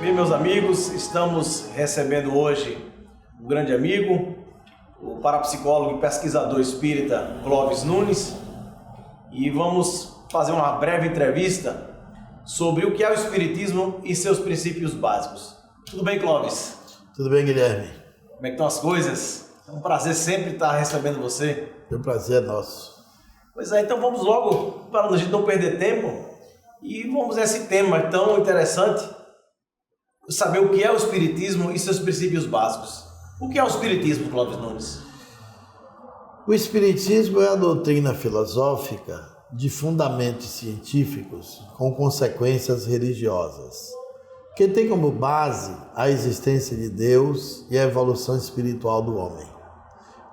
Bem, meus amigos, estamos recebendo hoje um grande amigo, o parapsicólogo e pesquisador espírita Clóvis Nunes, e vamos fazer uma breve entrevista sobre o que é o espiritismo e seus princípios básicos. Tudo bem, Clóvis? Tudo bem, Guilherme? Como é que estão as coisas? É um prazer sempre estar recebendo você. O prazer é nosso. Pois é, então vamos logo, para a gente não perder tempo, e vamos a esse tema tão interessante, saber o que é o espiritismo e seus princípios básicos. O que é o espiritismo, Clóvis Nunes? O espiritismo é a doutrina filosófica de fundamentos científicos com consequências religiosas, que tem como base a existência de Deus e a evolução espiritual do homem.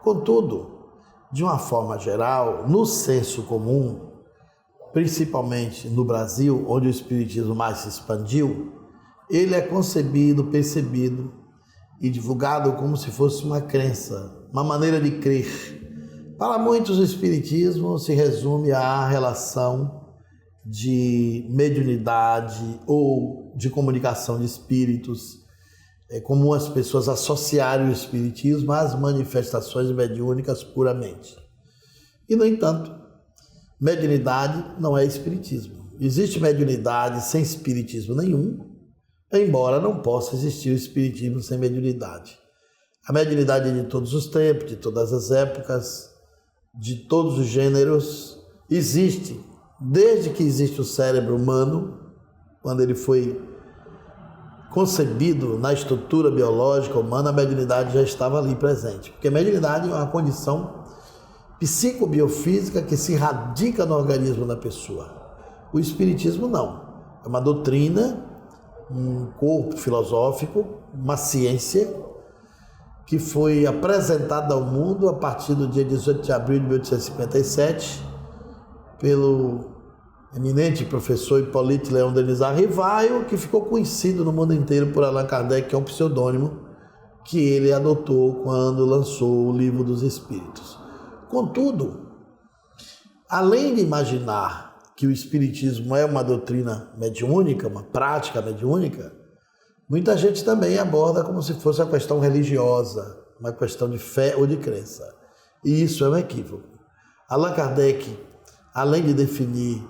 Contudo, de uma forma geral, no senso comum, principalmente no Brasil, onde o espiritismo mais se expandiu, ele é concebido, percebido e divulgado como se fosse uma crença, uma maneira de crer. Para muitos, o espiritismo se resume à relação de mediunidade ou de comunicação de espíritos. É comum as pessoas associarem o espiritismo às manifestações mediúnicas puramente. E, no entanto, mediunidade não é espiritismo. Existe mediunidade sem espiritismo nenhum, embora não possa existir o espiritismo sem mediunidade. A mediunidade é de todos os tempos, de todas as épocas, de todos os gêneros, existe desde que existe o cérebro humano, quando ele foi concebido na estrutura biológica humana, a mediunidade já estava ali presente, porque a mediunidade é uma condição psicobiofísica que se radica no organismo da pessoa. O espiritismo não, é uma doutrina, um corpo filosófico, uma ciência que foi apresentada ao mundo a partir do dia 18 de abril de 1857 pelo eminente professor Hipólito Leão Denis Arrivaio, que ficou conhecido no mundo inteiro por Allan Kardec, que é um pseudônimo que ele adotou quando lançou o Livro dos Espíritos. Contudo, além de imaginar que o espiritismo é uma doutrina mediúnica, uma prática mediúnica, muita gente também aborda como se fosse uma questão religiosa, uma questão de fé ou de crença. E isso é um equívoco. Allan Kardec, além de definir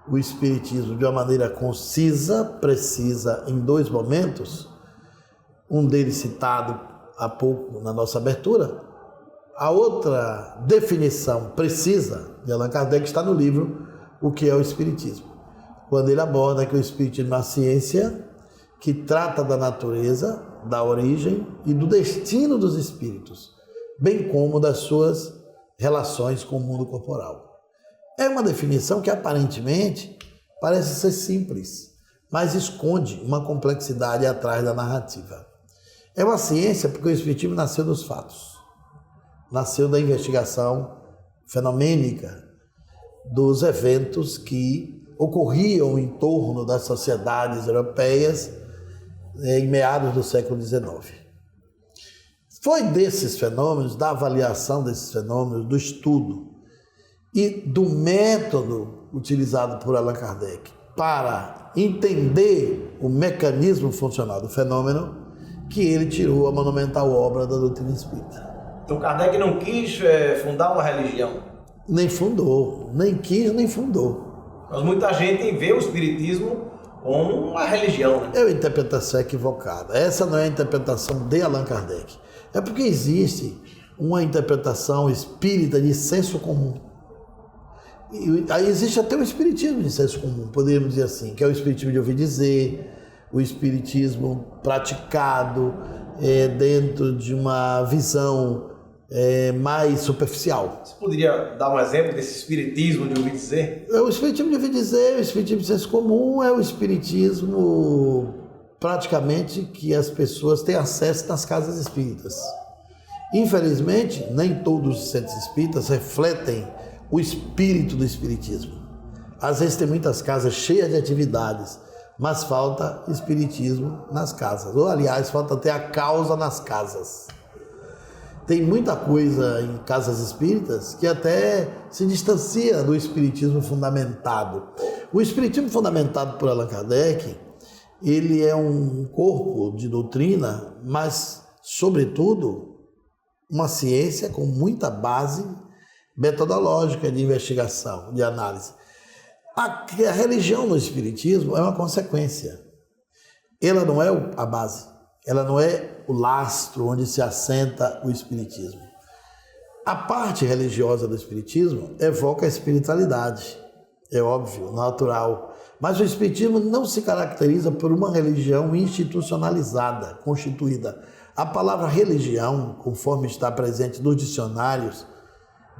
o espiritismo de uma maneira concisa, precisa, em dois momentos, um deles citado há pouco na nossa abertura, a outra definição precisa de Allan Kardec está no livro O que é o Espiritismo, quando ele aborda que o Espiritismo é uma ciência que trata da natureza, da origem e do destino dos espíritos, bem como das suas relações com o mundo corporal. É uma definição que aparentemente parece ser simples, mas esconde uma complexidade atrás da narrativa. É uma ciência porque o Espiritismo nasceu dos fatos, nasceu da investigação fenomênica dos eventos que ocorriam em torno das sociedades europeias em meados do século XIX. Foi desses fenômenos, da avaliação desses fenômenos, do estudo e do método utilizado por Allan Kardec para entender o mecanismo funcional do fenômeno que ele tirou a monumental obra da doutrina espírita. Então Kardec não quis fundar uma religião? Nem fundou, nem quis, nem fundou. Mas muita gente vê o espiritismo como uma religião, né? É uma interpretação equivocada. Essa não é a interpretação de Allan Kardec. É porque existe uma interpretação espírita de senso comum. E aí existe até o espiritismo de senso comum, poderíamos dizer assim, que é o espiritismo de ouvir dizer, o espiritismo praticado dentro de uma visão mais superficial. Você poderia dar um exemplo desse espiritismo de ouvir dizer? O espiritismo de ouvir dizer, o espiritismo de senso comum é o espiritismo praticamente que as pessoas têm acesso nas casas espíritas. Infelizmente, nem todos os centros espíritas refletem o espírito do espiritismo. Às vezes tem muitas casas cheias de atividades, mas falta espiritismo nas casas. Ou, aliás, falta até a causa nas casas. Tem muita coisa em casas espíritas que até se distancia do espiritismo fundamentado. O espiritismo fundamentado por Allan Kardec ele é um corpo de doutrina, mas, sobretudo, uma ciência com muita base metodológica de investigação, de análise. A religião no Espiritismo é uma consequência. Ela não é a base, ela não é o lastro onde se assenta o Espiritismo. A parte religiosa do Espiritismo evoca a espiritualidade, é óbvio, natural. Mas o Espiritismo não se caracteriza por uma religião institucionalizada, constituída. A palavra religião, conforme está presente nos dicionários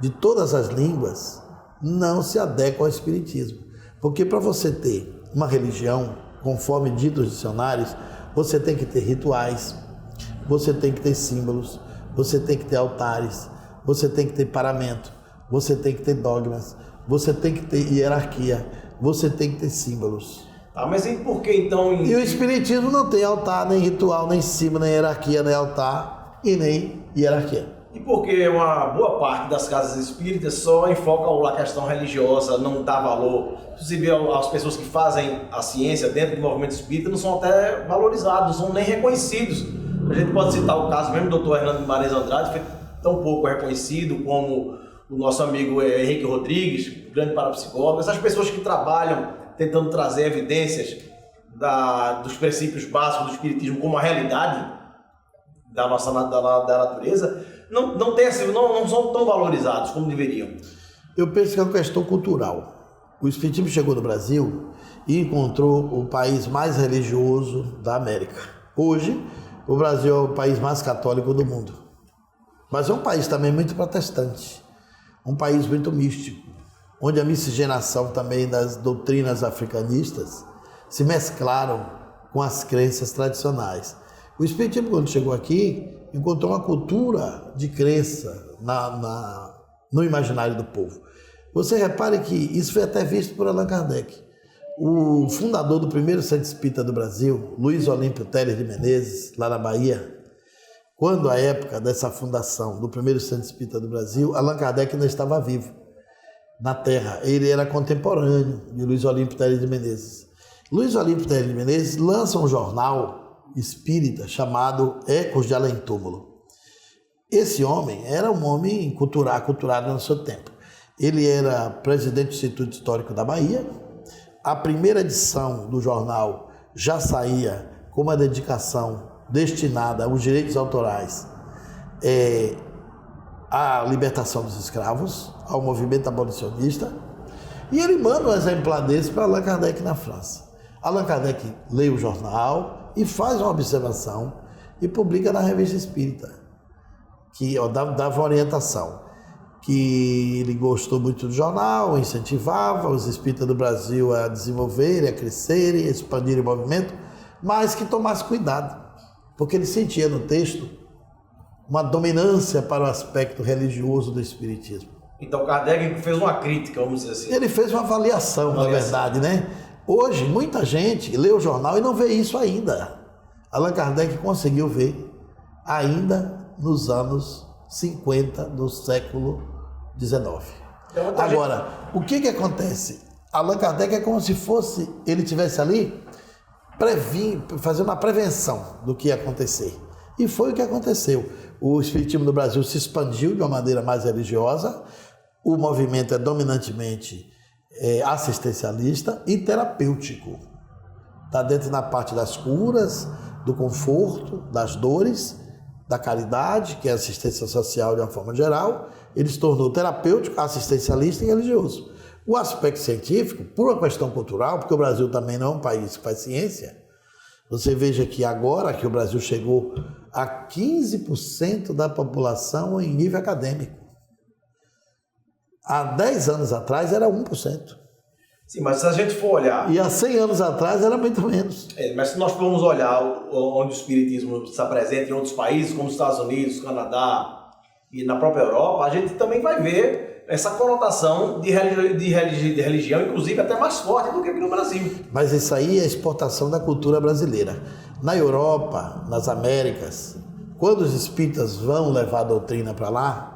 de todas as línguas, não se adequa ao Espiritismo. Porque para você ter uma religião, conforme dito os dicionários, você tem que ter rituais, você tem que ter símbolos, você tem que ter altares, você tem que ter paramento, você tem que ter dogmas, você tem que ter hierarquia, você tem que ter símbolos. Ah, mas e por que então... E o Espiritismo não tem altar, nem ritual, nem símbolo, nem hierarquia, nem altar e nem hierarquia. E por que uma boa parte das casas espíritas só enfoca a questão religiosa, não dá valor? Inclusive as pessoas que fazem a ciência dentro do movimento espírita não são até valorizados, não são nem reconhecidos. A gente pode citar o caso mesmo do Dr. Hernando Guimarães Andrade, foi tão pouco reconhecido como o nosso amigo Henrique Rodrigues, grande parapsicólogo. Essas pessoas que trabalham tentando trazer evidências dos princípios básicos do espiritismo como a realidade da natureza, não são tão valorizados como deveriam. Eu penso que é uma questão cultural. O espiritismo chegou no Brasil e encontrou o país mais religioso da América. Hoje, o Brasil é o país mais católico do mundo. Mas é um país também muito protestante, um país muito místico, onde a miscigenação também das doutrinas africanistas se mesclaram com as crenças tradicionais. O espiritismo, quando chegou aqui, encontrou uma cultura de crença no imaginário do povo. Você repare que isso foi até visto por Allan Kardec. O fundador do primeiro centro espírita do Brasil, Luiz Olímpio Teles de Menezes, lá na Bahia, quando a época dessa fundação do primeiro centro espírita do Brasil, Allan Kardec ainda estava vivo na Terra. Ele era contemporâneo de Luiz Olímpio Teles de Menezes. Luiz Olímpio Teles de Menezes lança um jornal espírita chamado Ecos de Além Túmulo. Esse homem era um homem aculturado no seu tempo. Ele era presidente do Instituto Histórico da Bahia. A primeira edição do jornal já saía com uma dedicação destinada aos direitos autorais, à libertação dos escravos, ao movimento abolicionista. E ele manda um exemplar desse para Allan Kardec na França. Allan Kardec lê o jornal e faz uma observação e publica na Revista Espírita, que dava orientação, que ele gostou muito do jornal, incentivava os espíritas do Brasil a desenvolverem, a crescerem, a expandirem o movimento, mas que tomasse cuidado, porque ele sentia no texto uma dominância para o aspecto religioso do espiritismo. Então Kardec fez uma crítica, vamos dizer assim. Ele fez uma avaliação, na verdade, né? Hoje, muita gente lê o jornal e não vê isso ainda. Allan Kardec conseguiu ver ainda nos anos 50 do século XIX. Agora, o que acontece? Allan Kardec é como se fosse, ele estivesse ali fazer uma prevenção do que ia acontecer. E foi o que aconteceu. O espiritismo no Brasil se expandiu de uma maneira mais religiosa, o movimento é dominantemente assistencialista e terapêutico. Está dentro na parte das curas, do conforto, das dores, da caridade, que é assistência social de uma forma geral. Ele se tornou terapêutico, assistencialista e religioso. O aspecto científico, por uma questão cultural, porque o Brasil também não é um país que faz ciência, você veja que agora que o Brasil chegou a 15% da população em nível acadêmico. Há 10 anos atrás era 1%. Sim, mas se a gente for olhar... E há 100 anos atrás era muito menos. Mas se nós formos olhar onde o espiritismo está presente em outros países, como os Estados Unidos, Canadá e na própria Europa, a gente também vai ver essa conotação de religião, inclusive até mais forte do que aqui no Brasil. Mas isso aí é a exportação da cultura brasileira. Na Europa, nas Américas, quando os espíritas vão levar a doutrina para lá,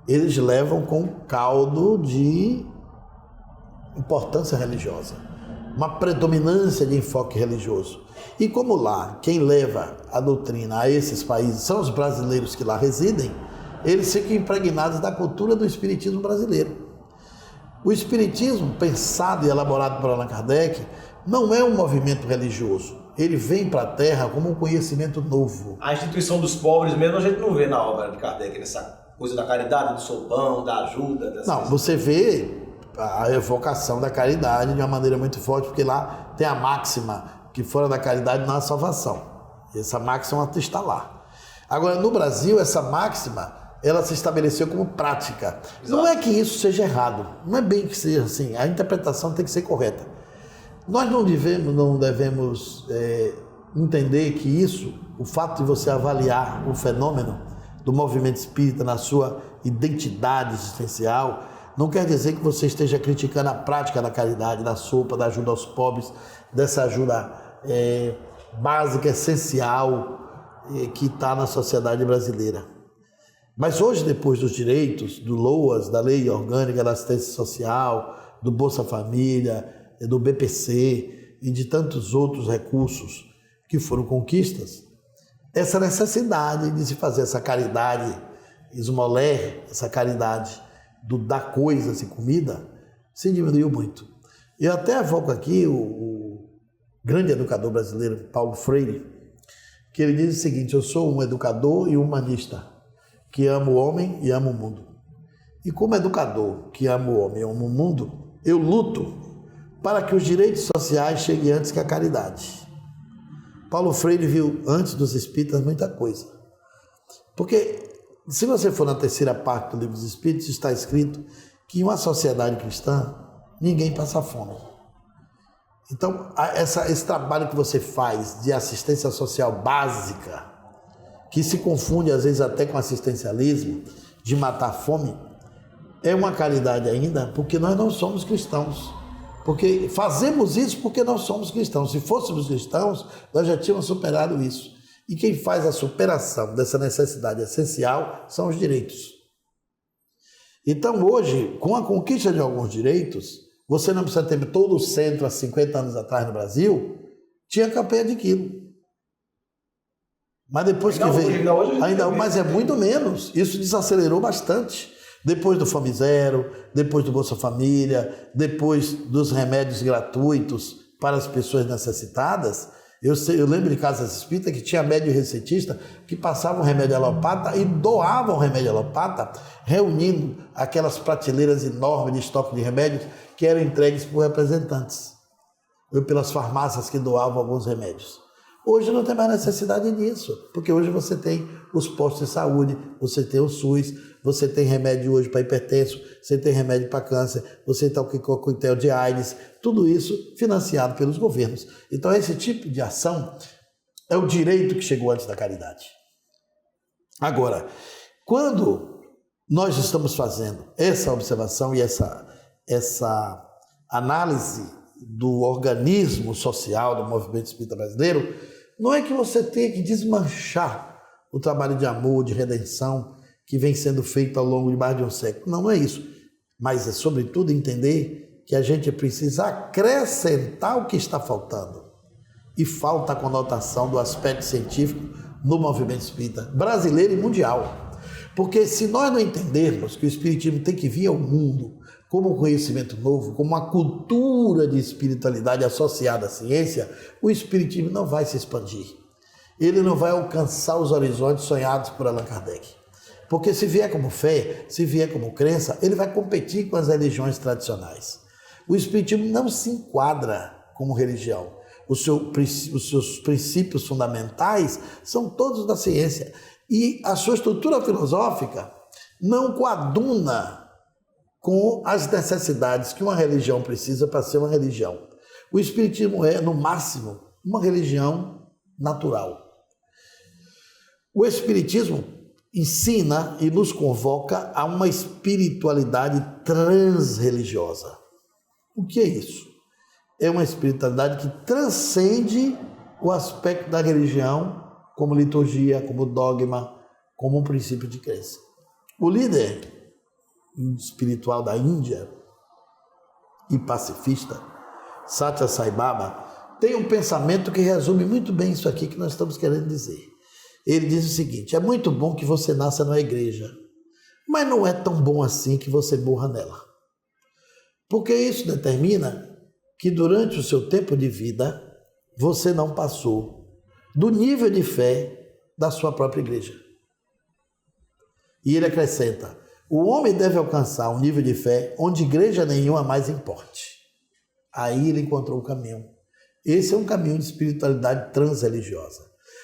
eles levam com caldo de importância religiosa. uma predominância de enfoque religioso. E como lá, quem leva a doutrina a esses países são os brasileiros que lá residem, eles ficam impregnados da cultura do espiritismo brasileiro. O espiritismo, pensado e elaborado por Allan Kardec, não é um movimento religioso. Ele vem para a Terra como um conhecimento novo. A instituição dos pobres mesmo a gente não vê na obra de Kardec, nessa coisa da caridade, do sopão, da ajuda. Não, coisas. Você vê a evocação da caridade de uma maneira muito forte, porque lá tem a máxima que fora da caridade não há salvação. Essa máxima está lá. Agora, no Brasil, essa máxima ela se estabeleceu como prática. Exato. Não é que isso seja errado, não é bem que seja assim, a interpretação tem que ser correta. Nós não devemos entender que isso, o fato de você avaliar o fenômeno do movimento espírita na sua identidade existencial, não quer dizer que você esteja criticando a prática da caridade, da sopa, da ajuda aos pobres, dessa ajuda básica, essencial, que está na sociedade brasileira. Mas hoje, depois dos direitos, do LOAS, da Lei Orgânica da Assistência Social, do Bolsa Família, do BPC e de tantos outros recursos que foram conquistas, essa necessidade de se fazer essa caridade esmoler, essa caridade do dar coisas e comida, se diminuiu muito. Eu até evoco aqui o grande educador brasileiro, Paulo Freire, que ele diz o seguinte: eu sou um educador e humanista, que amo o homem e amo o mundo. E como educador que amo o homem e amo o mundo, eu luto para que os direitos sociais cheguem antes que a caridade. Paulo Freire viu antes dos espíritas muita coisa. Porque se você for na terceira parte do Livro dos Espíritos, está escrito que em uma sociedade cristã, ninguém passa fome. Então, esse trabalho que você faz de assistência social básica, que se confunde às vezes até com assistencialismo, de matar a fome, é uma caridade ainda, porque nós não somos cristãos. Porque fazemos isso porque nós somos cristãos. Se fôssemos cristãos, nós já tínhamos superado isso. E quem faz a superação dessa necessidade essencial são os direitos. Então hoje, com a conquista de alguns direitos, você não precisa ter todo o centro há 50 anos atrás no Brasil, tinha campanha de quilo. Mas depois que veio, mas é muito menos. Isso desacelerou bastante. Depois do Fome Zero, depois do Bolsa Família, depois dos remédios gratuitos para as pessoas necessitadas. Eu lembro de casas espíritas que tinha médico recetista que passavam remédio alopata e doavam remédio alopata, reunindo aquelas prateleiras enormes de estoque de remédios que eram entregues por representantes, ou pelas farmácias que doavam alguns remédios. Hoje não tem mais necessidade disso, porque hoje você tem os postos de saúde, você tem o SUS, você tem remédio hoje para hipertenso, você tem remédio para câncer, você tem o coquetel de AIDS, tudo isso financiado pelos governos. Então esse tipo de ação é o direito que chegou antes da caridade. Agora, quando nós estamos fazendo essa observação e essa análise do organismo social do movimento espírita brasileiro, não é que você tenha que desmanchar o trabalho de amor, de redenção que vem sendo feito ao longo de mais de um século. Não é isso. Mas é, sobretudo, entender que a gente precisa acrescentar o que está faltando. E falta a conotação do aspecto científico no movimento espírita brasileiro e mundial. Porque se nós não entendermos que o espiritismo tem que vir ao mundo como um conhecimento novo, como uma cultura de espiritualidade associada à ciência, o espiritismo não vai se expandir. Ele não vai alcançar os horizontes sonhados por Allan Kardec. Porque se vier como fé, se vier como crença, ele vai competir com as religiões tradicionais. O espiritismo não se enquadra como religião. Os seus princípios fundamentais são todos da ciência. E a sua estrutura filosófica não coaduna com as necessidades que uma religião precisa para ser uma religião. O espiritismo é, no máximo, uma religião natural. O espiritismo ensina e nos convoca a uma espiritualidade transreligiosa. O que é isso? É uma espiritualidade que transcende o aspecto da religião como liturgia, como dogma, como um princípio de crença. O líder espiritual da Índia e pacifista Satya Sai Baba, tem um pensamento que resume muito bem isso aqui que nós estamos querendo dizer. Ele diz o seguinte: é muito bom que você nasça numa igreja, mas não é tão bom assim que você morra nela. Porque isso determina que durante o seu tempo de vida, você não passou do nível de fé da sua própria igreja. E ele acrescenta: o homem deve alcançar um nível de fé onde igreja nenhuma mais importe. Aí ele encontrou o caminho. Esse é um caminho de espiritualidade transreligiosa.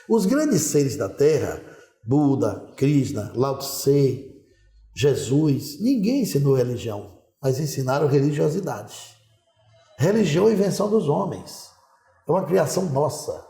Os grandes seres da Terra, Buda, Krishna, Lao Tse, Jesus, ninguém ensinou religião, mas ensinaram religiosidade. Religião é invenção dos homens. É uma criação nossa.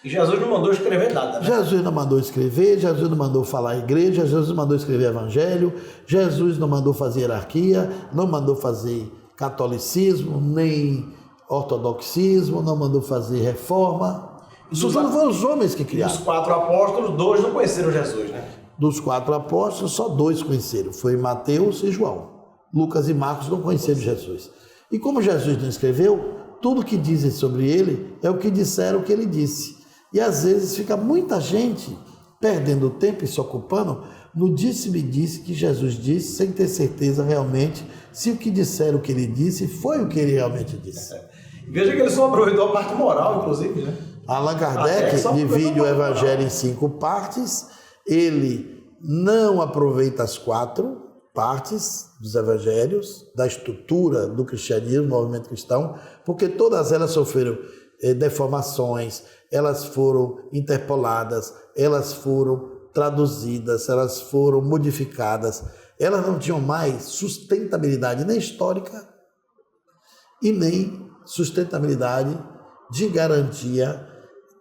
E Jesus não mandou escrever nada, né? Jesus não mandou escrever, Jesus não mandou falar igreja, Jesus não mandou escrever evangelho, Jesus não mandou fazer hierarquia, não mandou fazer catolicismo, nem ortodoxismo, não mandou fazer reforma. Isso foram os homens que criaram. Dos 4 apóstolos, 2 não conheceram Jesus, né? Dos 4 apóstolos, só 2 conheceram. Foi Mateus e João. Lucas e Marcos não conheceram Jesus. E como Jesus não escreveu, tudo que dizem sobre ele é o que disseram que ele disse. E às vezes fica muita gente perdendo tempo e se ocupando no disse-me-disse que Jesus disse, sem ter certeza realmente se o que disseram que ele disse foi o que ele realmente disse. Veja que ele só aproveitou a parte moral, inclusive, né? Allan Kardec divide o Evangelho em 5 partes. Ele não aproveita as 4 partes dos Evangelhos, da estrutura do cristianismo, do movimento cristão, porque todas elas sofreram deformações, elas foram interpoladas, elas foram traduzidas, elas foram modificadas. Elas não tinham mais sustentabilidade nem histórica e nem sustentabilidade de garantia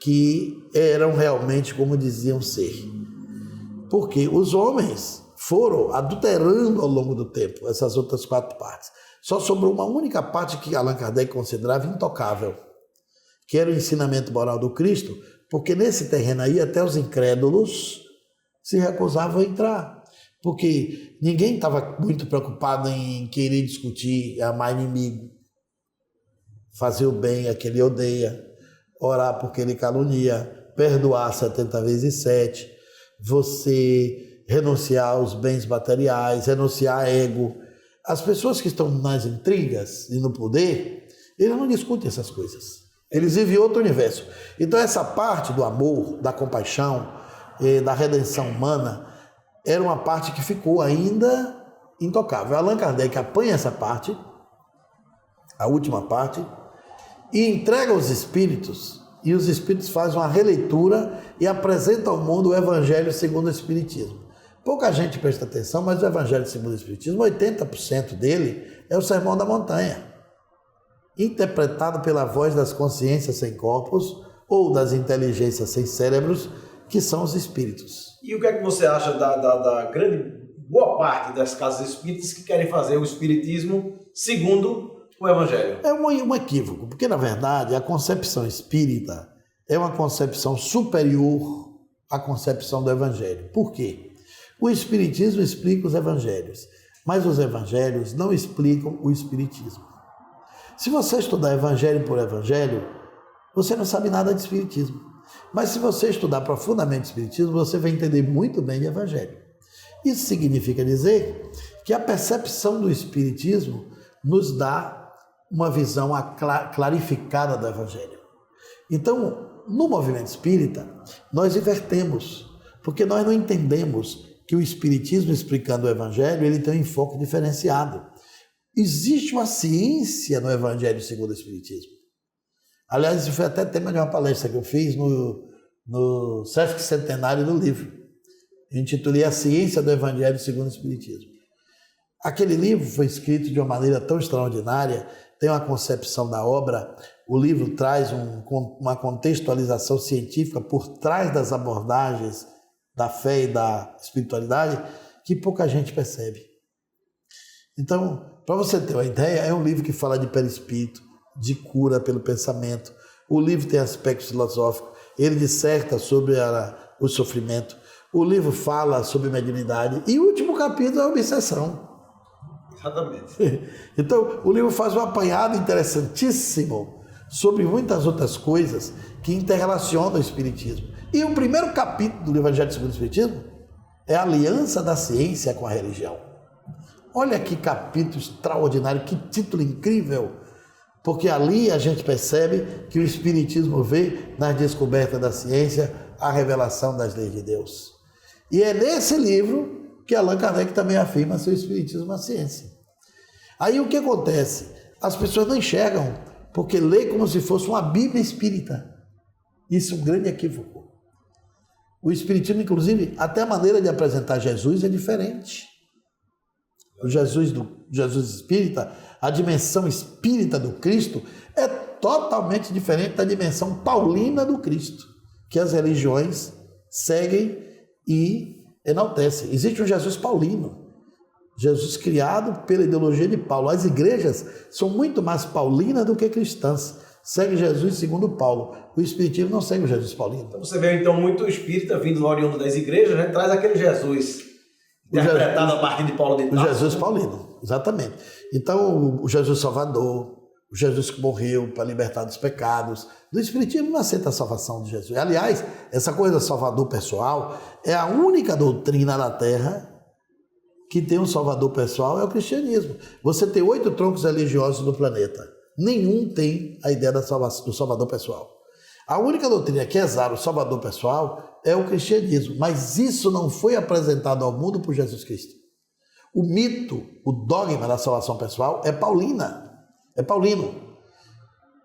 que eram realmente como diziam ser. Porque os homens foram adulterando ao longo do tempo essas outras 4 partes. Só sobrou uma única parte que Allan Kardec considerava intocável, que era o ensinamento moral do Cristo, porque nesse terreno aí até os incrédulos se recusavam a entrar. Porque ninguém estava muito preocupado em querer discutir, amar inimigo, fazer o bem a quem ele odeia, orar por quem ele calunia, perdoar 70 vezes 7, você renunciar aos bens materiais, renunciar a ego. As pessoas que estão nas intrigas e no poder, eles não discutem essas coisas. Eles vivem outro universo. Então essa parte do amor, da compaixão, da redenção humana, era uma parte que ficou ainda intocável. Allan Kardec apanha essa parte, a última parte, e entrega aos espíritos, e os espíritos fazem uma releitura e apresentam ao mundo o Evangelho segundo o Espiritismo. Pouca gente presta atenção, mas o Evangelho segundo o Espiritismo, 80% dele é o Sermão da Montanha, interpretado pela voz das consciências sem corpos ou das inteligências sem cérebros, que são os espíritos. E o que é que você acha da grande boa parte das casas espíritas que querem fazer o espiritismo segundo o Evangelho? É um equívoco, porque na verdade a concepção espírita é uma concepção superior à concepção do Evangelho. Por quê? O Espiritismo explica os Evangelhos, mas os Evangelhos não explicam o Espiritismo. Se você estudar Evangelho por Evangelho, você não sabe nada de Espiritismo. Mas se você estudar profundamente o Espiritismo, você vai entender muito bem de Evangelho. Isso significa dizer que a percepção do Espiritismo nos dá uma visão clarificada do Evangelho. Então, no movimento espírita, nós invertemos, porque nós não entendemos que o Espiritismo, explicando o Evangelho, ele tem um enfoque diferenciado. Existe uma ciência no Evangelho segundo o Espiritismo. Aliás, isso foi até tema de uma palestra que eu fiz no Sesc Centenário do livro. Eu intitulei A Ciência do Evangelho segundo o Espiritismo. Aquele livro foi escrito de uma maneira tão extraordinária, tem uma concepção da obra, o livro traz uma contextualização científica por trás das abordagens da fé e da espiritualidade que pouca gente percebe. Então, para você ter uma ideia, é um livro que fala de perispírito, de cura pelo pensamento. O livro tem aspectos filosóficos, ele disserta sobre o sofrimento. O livro fala sobre mediunidade e o último capítulo é a obsessão. Exatamente. Então, o livro faz um apanhado interessantíssimo sobre muitas outras coisas que interrelacionam o Espiritismo. E o primeiro capítulo do Evangelho segundo o Espiritismo é a aliança da ciência com a religião. Olha que capítulo extraordinário, que título incrível, porque ali a gente percebe que o Espiritismo vê nas descobertas da ciência a revelação das leis de Deus. E é nesse livro que Allan Kardec também afirma seu Espiritismo na ciência. Aí o que acontece? As pessoas não enxergam, porque lê como se fosse uma Bíblia espírita. Isso é um grande equívoco. O Espiritismo, inclusive, até a maneira de apresentar Jesus é diferente. O Jesus espírita, a dimensão espírita do Cristo é totalmente diferente da dimensão paulina do Cristo, que as religiões seguem e enaltecem. Existe um Jesus paulino, Jesus criado pela ideologia de Paulo. As igrejas são muito mais paulinas do que cristãs. Segue Jesus segundo Paulo. O Espiritismo não segue o Jesus paulino. Então você vê então muito espírita vindo oriundo das igrejas, né? Traz aquele Jesus interpretado a partir de Paulo de Tarso. O Jesus paulino, exatamente. Então o Jesus Salvador, o Jesus que morreu para libertar dos pecados. Do Espiritismo não aceita a salvação de Jesus. Aliás, essa coisa salvador pessoal é a única doutrina na Terra que tem um salvador pessoal, é o cristianismo. Você tem 8 troncos religiosos no planeta. Nenhum tem a ideia do salvador pessoal. A única doutrina que exala o salvador pessoal é o cristianismo, mas isso não foi apresentado ao mundo por Jesus Cristo. O mito, o dogma da salvação pessoal é paulina, é paulino.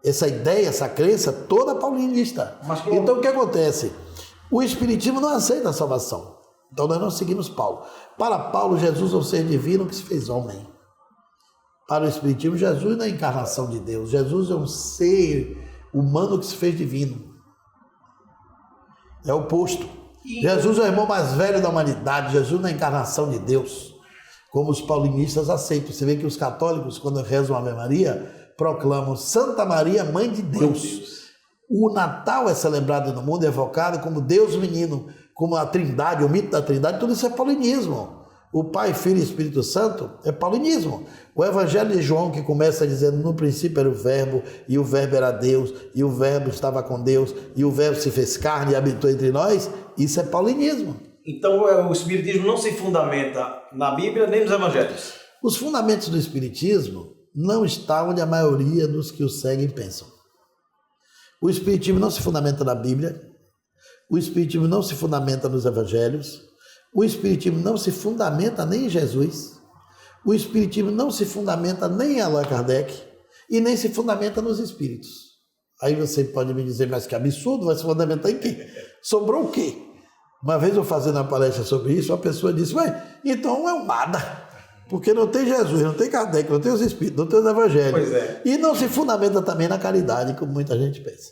Essa ideia, essa crença toda paulinista. Então o que acontece? O Espiritismo não aceita a salvação. Então nós não seguimos Paulo. Para Paulo, Jesus é um ser divino que se fez homem. Para o Espiritismo, Jesus não é a encarnação de Deus. Jesus é um ser humano que se fez divino. É o oposto. Jesus é o irmão mais velho da humanidade. Jesus não é a encarnação de Deus, como os paulinistas aceitam. Você vê que os católicos, quando rezam a Ave Maria, proclamam Santa Maria, Mãe de Deus. O Natal é celebrado no mundo, é evocado como Deus menino, como a Trindade, o mito da Trindade. Tudo isso é paulinismo. O Pai, Filho e Espírito Santo é paulinismo. O Evangelho de João, que começa dizendo: no princípio era o Verbo, e o Verbo era Deus, e o Verbo estava com Deus, e o Verbo se fez carne e habitou entre nós, isso é paulinismo. Então o Espiritismo não se fundamenta na Bíblia nem nos Evangelhos. Os fundamentos do Espiritismo não estão onde a maioria dos que o seguem pensam. O Espiritismo não se fundamenta na Bíblia, o Espiritismo não se fundamenta nos Evangelhos, o Espiritismo não se fundamenta nem em Jesus, o Espiritismo não se fundamenta nem em Allan Kardec e nem se fundamenta nos Espíritos. Aí você pode me dizer, mas que absurdo, vai se fundamentar em quê? Sobrou o quê? Uma vez eu fazendo uma palestra sobre isso, uma pessoa disse: então é um nada, porque não tem Jesus, não tem Kardec, não tem os Espíritos, não tem os Evangelhos. Pois é. E não se fundamenta também na caridade, como muita gente pensa.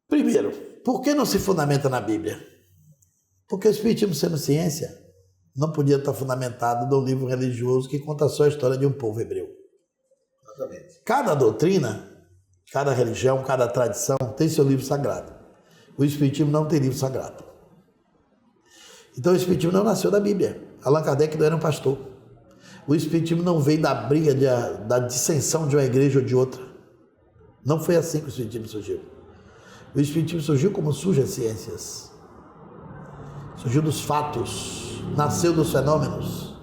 Primeiro, por que não se fundamenta na Bíblia? Porque o Espiritismo, sendo ciência, não podia estar fundamentado num livro religioso que conta só a história de um povo hebreu. Exatamente. Cada doutrina, cada religião, cada tradição tem seu livro sagrado. O Espiritismo não tem livro sagrado. Então o Espiritismo não nasceu da Bíblia. Allan Kardec não era um pastor. O Espiritismo não veio da briga, da dissensão de uma igreja ou de outra. Não foi assim que o Espiritismo surgiu. O Espiritismo surgiu como surgem as ciências. Surgiu dos fatos, nasceu dos fenômenos.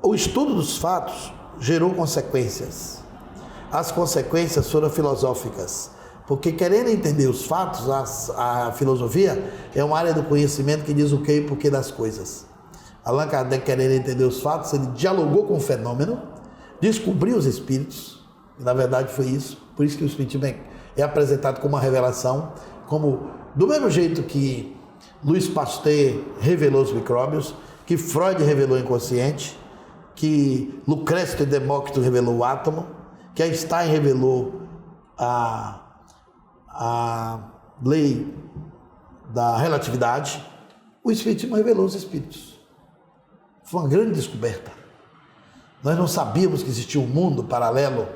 O estudo dos fatos gerou consequências. As consequências foram filosóficas, porque querendo entender os fatos, a filosofia é uma área do conhecimento que diz o que e o porquê das coisas. Allan Kardec, querendo entender os fatos, ele dialogou com o fenômeno, descobriu os espíritos, e na verdade foi isso, por isso que o Espiritismo é apresentado como uma revelação, como do mesmo jeito que Louis Pasteur revelou os micróbios, que Freud revelou o inconsciente, que Lucrécio e Demócrito revelou o átomo, que Einstein revelou a lei da relatividade, o Espiritismo revelou os espíritos. Foi uma grande descoberta. Nós não sabíamos que existia um mundo paralelo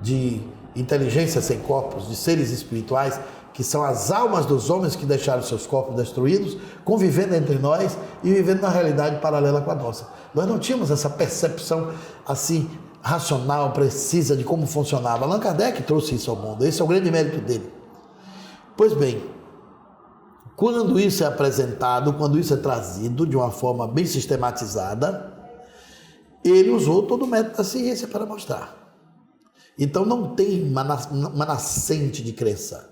de inteligência sem corpos, de seres espirituais, que são as almas dos homens que deixaram seus corpos destruídos, convivendo entre nós e vivendo na realidade paralela com a nossa. Nós não tínhamos essa percepção assim racional, precisa de como funcionava. Allan Kardec trouxe isso ao mundo. Esse é o grande mérito dele. Pois bem, quando isso é apresentado, quando isso é trazido de uma forma bem sistematizada, ele usou todo o método da ciência para mostrar. Então não tem uma nascente de crença,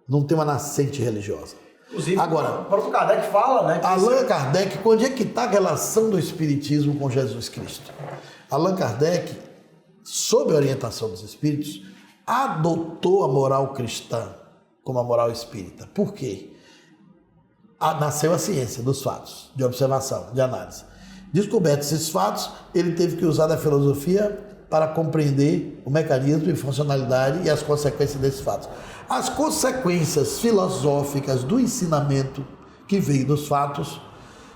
não tem uma nascente religiosa. Inclusive, agora, o próprio Kardec fala, né? Allan Kardec, onde é que está a relação do Espiritismo com Jesus Cristo? Allan Kardec, sob a orientação dos Espíritos, adotou a moral cristã como a moral espírita. Por quê? Nasceu a ciência dos fatos, de observação, de análise. Descobertos esses fatos, ele teve que usar da filosofia para compreender o mecanismo e funcionalidade e as consequências desses fatos. As consequências filosóficas do ensinamento que veio dos fatos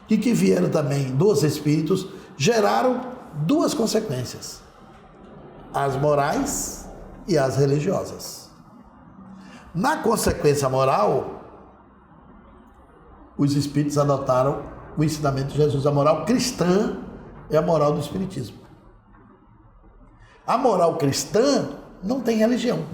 e que vieram também dos espíritos geraram duas consequências: as morais e as religiosas. Na consequência moral, os espíritos adotaram o ensinamento de Jesus. A moral cristã é a moral do espiritismo. A moral cristã não tem religião,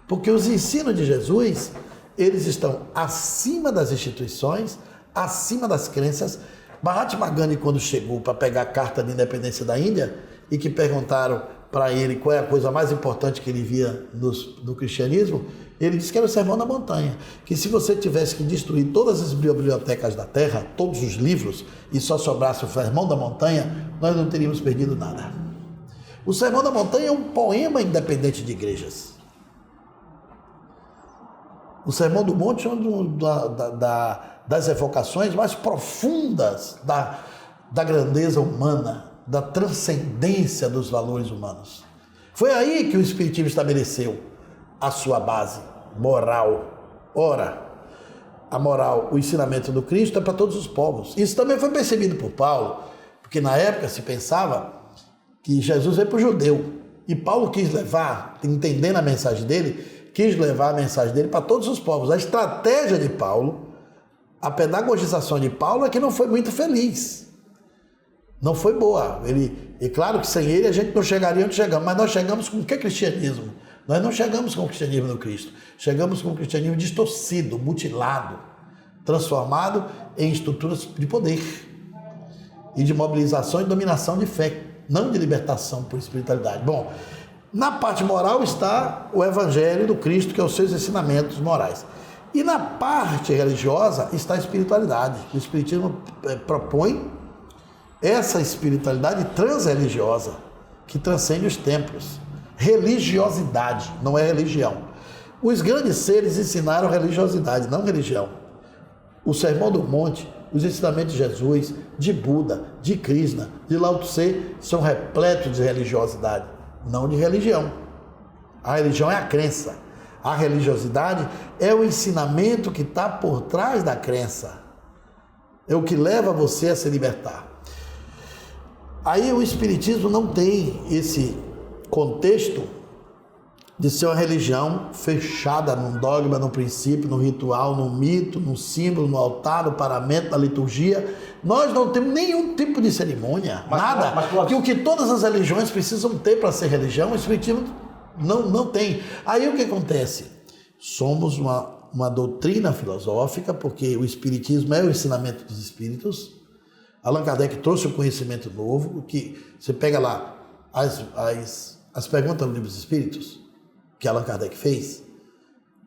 porque os ensinos de Jesus, eles estão acima das instituições, acima das crenças. Mahatma Gandhi, quando chegou para pegar a carta de independência da Índia e que perguntaram para ele qual é a coisa mais importante que ele via no cristianismo, ele disse que era o Sermão da Montanha, que se você tivesse que destruir todas as bibliotecas da Terra, todos os livros, e só sobrasse o Sermão da Montanha, nós não teríamos perdido nada. O Sermão da Montanha é um poema independente de igrejas. O Sermão do Monte é uma das evocações mais profundas da grandeza humana, da transcendência dos valores humanos. Foi aí que o Espiritismo estabeleceu a sua base moral. Ora, a moral, o ensinamento do Cristo é para todos os povos. Isso também foi percebido por Paulo, porque na época se pensava que Jesus veio para o judeu, e Paulo quis levar, entendendo a mensagem dele, quis levar a mensagem dele para todos os povos. A estratégia de Paulo, a pedagogização de Paulo é que não foi muito feliz, não foi boa. E claro que sem ele a gente não chegaria onde chegamos, mas nós chegamos com o que cristianismo? Nós não chegamos com o cristianismo do Cristo, chegamos com o cristianismo distorcido, mutilado, transformado em estruturas de poder e de mobilização e dominação de fé, não de libertação por espiritualidade. Bom, na parte moral está o Evangelho do Cristo, que é os seus ensinamentos morais. E na parte religiosa está a espiritualidade. O Espiritismo propõe essa espiritualidade transreligiosa, que transcende os tempos. Religiosidade, não é religião. Os grandes seres ensinaram religiosidade, não religião. O Sermão do Monte, os ensinamentos de Jesus, de Buda, de Krishna, de Lao Tse, são repletos de religiosidade, não de religião. A religião é a crença. A religiosidade é o ensinamento que está por trás da crença. É o que leva você a se libertar. Aí o Espiritismo não tem esse contexto de ser uma religião fechada num dogma, num princípio, num ritual, num mito, num símbolo, no altar, no paramento, na liturgia. Nós não temos nenhum tipo de cerimônia, nada. Que o que todas as religiões precisam ter para ser religião, o Espiritismo não tem. Aí o que acontece? Somos uma doutrina filosófica, porque o Espiritismo é o ensinamento dos Espíritos. Allan Kardec trouxe um conhecimento novo, que você pega lá as perguntas do Livro dos Espíritos, que Allan Kardec fez,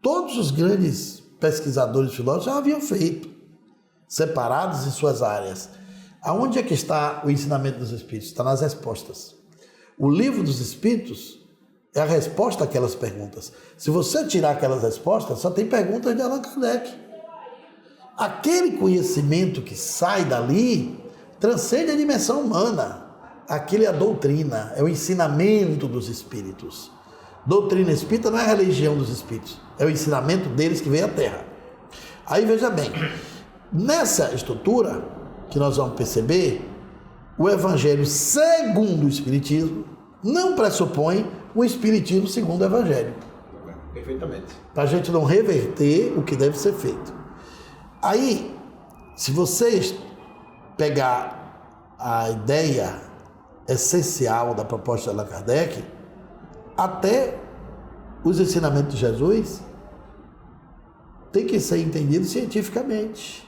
todos os grandes pesquisadores filósofos já haviam feito, separados em suas áreas. Aonde é que está o ensinamento dos Espíritos? Está nas respostas. O Livro dos Espíritos é a resposta àquelas perguntas. Se você tirar aquelas respostas, só tem perguntas de Allan Kardec. Aquele conhecimento que sai dali transcende a dimensão humana. Aquilo é a doutrina, é o ensinamento dos Espíritos. Doutrina espírita não é a religião dos Espíritos, é o ensinamento deles que veio à Terra. Aí veja bem, nessa estrutura que nós vamos perceber, o Evangelho segundo o Espiritismo não pressupõe o Espiritismo segundo o Evangelho. Perfeitamente. Para a gente não reverter o que deve ser feito. Aí, se vocês pegar a ideia essencial da proposta de Allan Kardec, até os ensinamentos de Jesus tem que ser entendido cientificamente,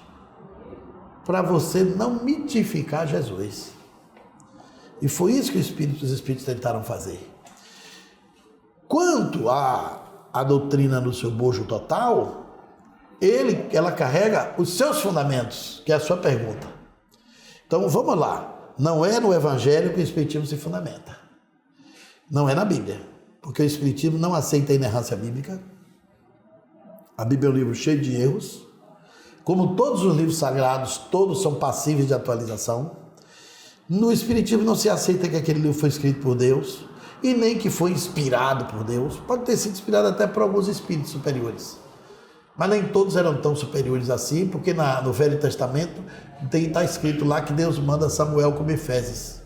para você não mitificar Jesus. E foi isso que os espíritos tentaram fazer. Quanto à doutrina no seu bojo total, ela carrega os seus fundamentos, que é a sua pergunta. Então vamos lá, não é no Evangelho que o Espiritismo se fundamenta, não é na Bíblia, porque o Espiritismo não aceita a inerrância bíblica. A Bíblia é um livro cheio de erros, como todos os livros sagrados, todos são passíveis de atualização. No Espiritismo não se aceita que aquele livro foi escrito por Deus, e nem que foi inspirado por Deus. Pode ter sido inspirado até por alguns espíritos superiores, mas nem todos eram tão superiores assim, porque no Velho Testamento está escrito lá que Deus manda Samuel comer fezes.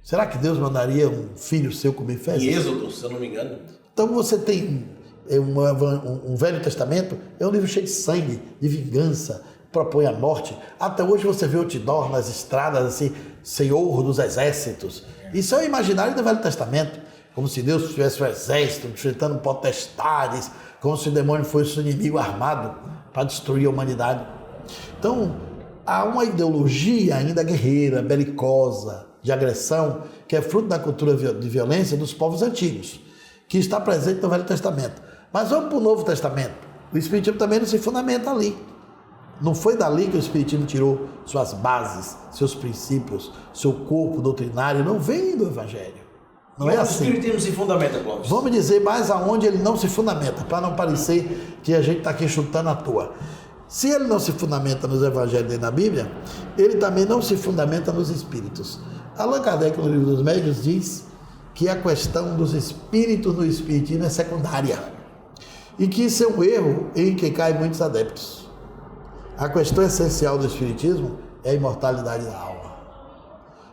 Será que Deus mandaria um filho seu comer fezes? Em Êxodo, se eu não me engano. Então você tem um Velho Testamento, é um livro cheio de sangue, de vingança, propõe a morte. Até hoje você vê outdoor nas estradas, assim, Senhor dos Exércitos. Isso é o imaginário do Velho Testamento, como se Deus tivesse um exército, enfrentando potestades, como se o demônio fosse um inimigo armado para destruir a humanidade. Então, há uma ideologia ainda guerreira, belicosa, de agressão, que é fruto da cultura de violência dos povos antigos, que está presente no Velho Testamento. Mas vamos para o Novo Testamento. O Espiritismo também não se fundamenta ali. Não foi dali que o Espiritismo tirou suas bases, seus princípios, seu corpo doutrinário, não vem do Evangelho. Não é assim. O Espiritismo se fundamenta, Clóvis? Vamos dizer mais aonde ele não se fundamenta, para não parecer que a gente está aqui chutando à toa. Se ele não se fundamenta nos Evangelhos e na Bíblia, ele também não se fundamenta nos Espíritos. Allan Kardec, no Livro dos Médiuns, diz que a questão dos Espíritos no Espiritismo é secundária e que isso é um erro em que caem muitos adeptos. A questão essencial do Espiritismo é a imortalidade da alma.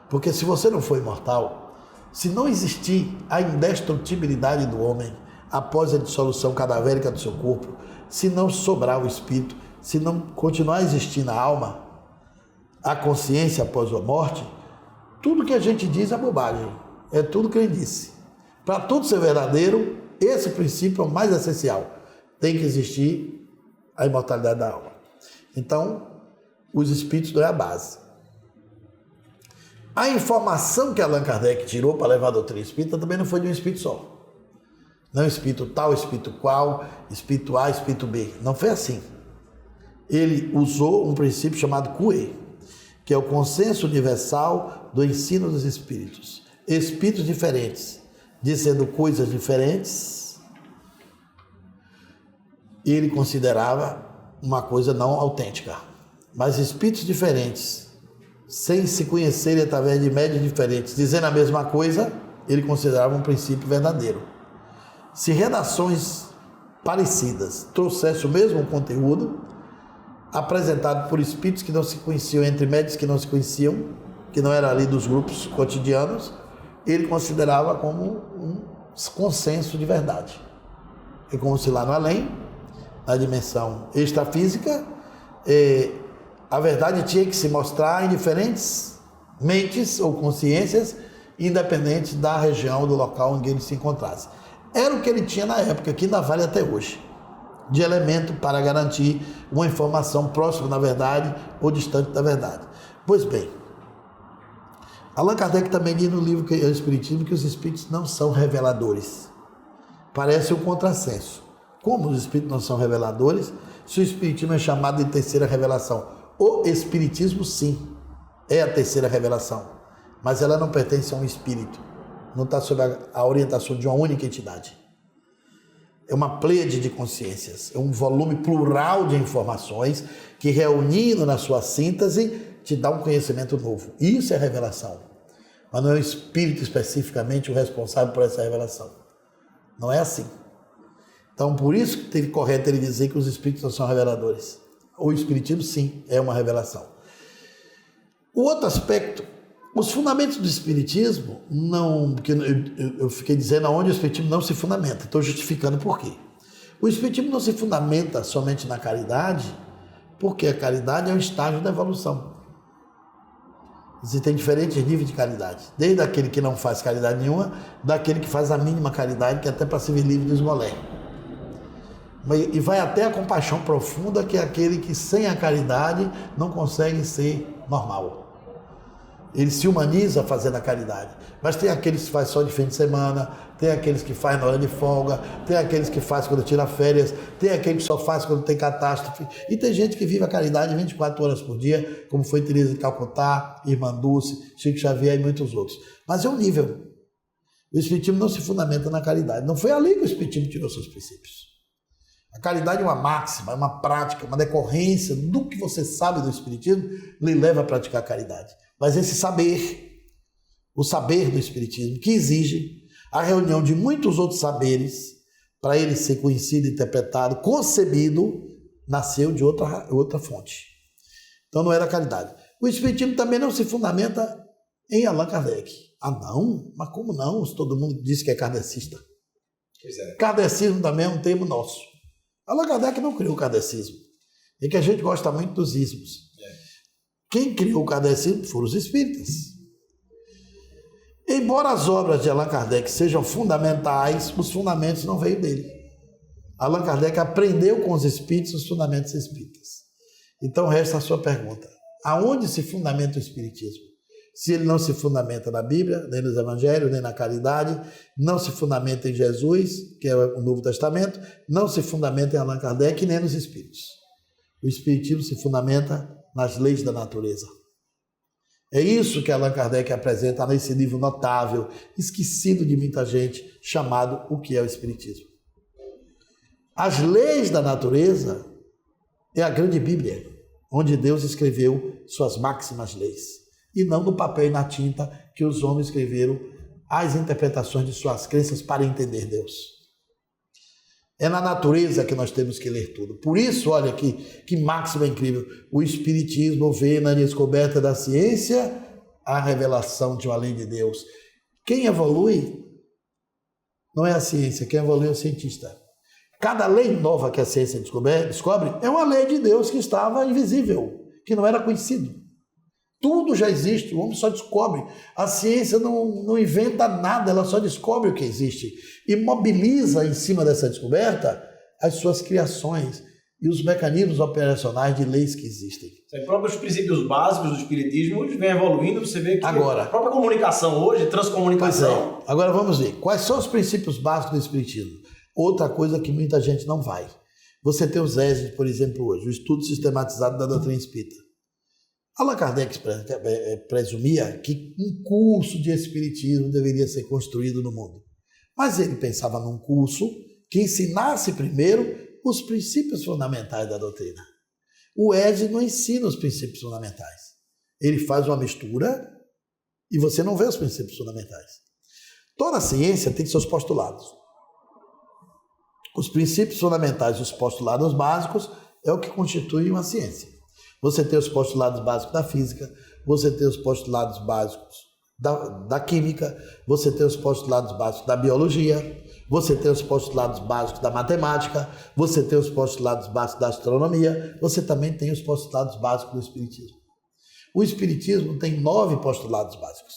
Porque se você não for imortal, se não existir a indestrutibilidade do homem após a dissolução cadavérica do seu corpo, se não sobrar o espírito, se não continuar existindo a alma, a consciência após a morte, tudo que a gente diz é bobagem, é tudo crendice. Para tudo ser verdadeiro, esse princípio é o mais essencial. Tem que existir a imortalidade da alma. Então, os espíritos não é a base. A informação que Allan Kardec tirou para levar a doutrina espírita também não foi de um espírito só. Não espírito tal, espírito qual, espírito A, espírito B. Não foi assim. Ele usou um princípio chamado CUE, que é o consenso universal do ensino dos espíritos. Espíritos diferentes, dizendo coisas diferentes, ele considerava uma coisa não autêntica. Mas espíritos diferentes, sem se conhecerem através de médios diferentes, dizendo a mesma coisa, ele considerava um princípio verdadeiro. Se redações parecidas trouxessem o mesmo conteúdo, apresentado por espíritos que não se conheciam, entre médios que não se conheciam, que não eram ali dos grupos cotidianos, ele considerava como um consenso de verdade. É como se lá no além, na dimensão extrafísica, a verdade tinha que se mostrar em diferentes mentes ou consciências, independente da região, do local em que ele se encontrasse. Era o que ele tinha na época, que ainda vale até hoje, de elemento para garantir uma informação próxima da verdade ou distante da verdade. Pois bem, Allan Kardec também diz no livro que é o Espiritismo que os espíritos não são reveladores. Parece um contrassenso. Como os espíritos não são reveladores, se o espiritismo é chamado de terceira revelação? O espiritismo, sim, é a terceira revelação, mas ela não pertence a um espírito, não está sob a orientação de uma única entidade. É uma pleiade de consciências, é um volume plural de informações que, reunindo na sua síntese, te dá um conhecimento novo. Isso é revelação, mas não é o espírito especificamente o responsável por essa revelação. Não é assim. Então, por isso que é correto ele dizer que os espíritos não são reveladores. O espiritismo, sim, é uma revelação. O outro aspecto, os fundamentos do espiritismo, não, porque eu fiquei dizendo aonde o espiritismo não se fundamenta, estou justificando por quê. O espiritismo não se fundamenta somente na caridade, porque a caridade é um estágio da evolução. Existem diferentes níveis de caridade. Desde aquele que não faz caridade nenhuma, daquele que faz a mínima caridade, que é até para se ver livre do esmolé. E vai até a compaixão profunda, que é aquele que sem a caridade não consegue ser normal. Ele se humaniza fazendo a caridade. Mas tem aqueles que faz só de fim de semana, tem aqueles que faz na hora de folga, tem aqueles que faz quando tira férias, tem aquele que só faz quando tem catástrofe. E tem gente que vive a caridade 24 horas por dia, como foi Teresa de Calcutá, Irmã Dulce, Chico Xavier e muitos outros. Mas é um nível. O Espiritismo não se fundamenta na caridade. Não foi ali que o Espiritismo tirou seus princípios. A caridade é uma máxima, é uma prática, uma decorrência do que você sabe do Espiritismo, lhe leva a praticar a caridade. Mas esse saber, o saber do Espiritismo, que exige a reunião de muitos outros saberes, para ele ser conhecido, interpretado, concebido, nasceu de outra fonte. Então não era caridade. O Espiritismo também não se fundamenta em Allan Kardec. Ah não? Mas como não? Todo mundo diz que é kardecista. Pois é. Kardecismo também é um termo nosso. Allan Kardec não criou o kardecismo. É que a gente gosta muito dos ismos. Quem criou o kardecismo foram os espíritas. Embora as obras de Allan Kardec sejam fundamentais, os fundamentos não veio dele. Allan Kardec aprendeu com os espíritos os fundamentos espíritas. Então resta a sua pergunta. Aonde se fundamenta o espiritismo? Se ele não se fundamenta na Bíblia, nem nos Evangelhos, nem na caridade, não se fundamenta em Jesus, que é o Novo Testamento, não se fundamenta em Allan Kardec, nem nos espíritos. O espiritismo se fundamenta nas leis da natureza. É isso que Allan Kardec apresenta nesse livro notável, esquecido de muita gente, chamado O que é o Espiritismo. As leis da natureza é a grande Bíblia, onde Deus escreveu suas máximas leis, e não no papel e na tinta que os homens escreveram as interpretações de suas crenças para entender Deus. É na natureza que nós temos que ler tudo. Por isso, olha que máxima incrível. O Espiritismo vê na descoberta da ciência a revelação de uma lei de Deus. Quem evolui não é a ciência, quem evolui é o cientista. Cada lei nova que a ciência descobre é uma lei de Deus que estava invisível, que não era conhecido. Tudo já existe, o homem só descobre. A ciência não inventa nada, ela só descobre o que existe e mobiliza em cima dessa descoberta as suas criações e os mecanismos operacionais de leis que existem. Os próprios princípios básicos do espiritismo hoje vem evoluindo, você vê que agora, a própria comunicação hoje, transcomunicação... Agora vamos ver, quais são os princípios básicos do espiritismo? Outra coisa que muita gente não vai. Você tem os ESES, por exemplo, hoje, o Estudo Sistematizado da Doutrina Espírita. Allan Kardec presumia que um curso de espiritismo deveria ser construído no mundo. Mas ele pensava num curso que ensinasse primeiro os princípios fundamentais da doutrina. O ESE não ensina os princípios fundamentais. Ele faz uma mistura e você não vê os princípios fundamentais. Toda ciência tem seus postulados. Os princípios fundamentais e os postulados básicos é o que constitui uma ciência. Você tem os postulados básicos da física, você tem os postulados básicos da química, você tem os postulados básicos da biologia, você tem os postulados básicos da matemática, você tem os postulados básicos da astronomia, você também tem os postulados básicos do espiritismo. O espiritismo tem 9 postulados básicos.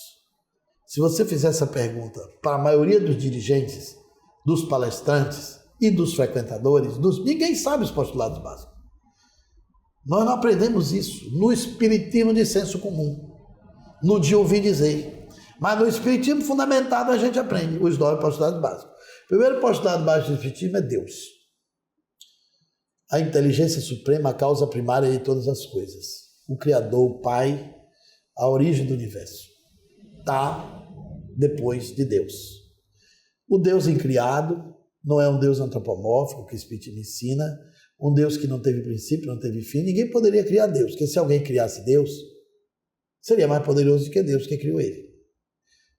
Se você fizer essa pergunta para a maioria dos dirigentes, dos palestrantes e dos frequentadores, ninguém sabe os postulados básicos. Nós não aprendemos isso no espiritismo de senso comum, no de ouvir dizer. Mas no espiritismo fundamentado a gente aprende os 9 postulados básicos. O primeiro postulado básico do espiritismo é Deus. A inteligência suprema, a causa primária de todas as coisas. O Criador, o Pai, a origem do universo. Está depois de Deus. O Deus incriado não é um Deus antropomórfico que o espiritismo ensina, um Deus que não teve princípio, não teve fim. Ninguém poderia criar Deus, porque se alguém criasse Deus, seria mais poderoso do que Deus que criou ele.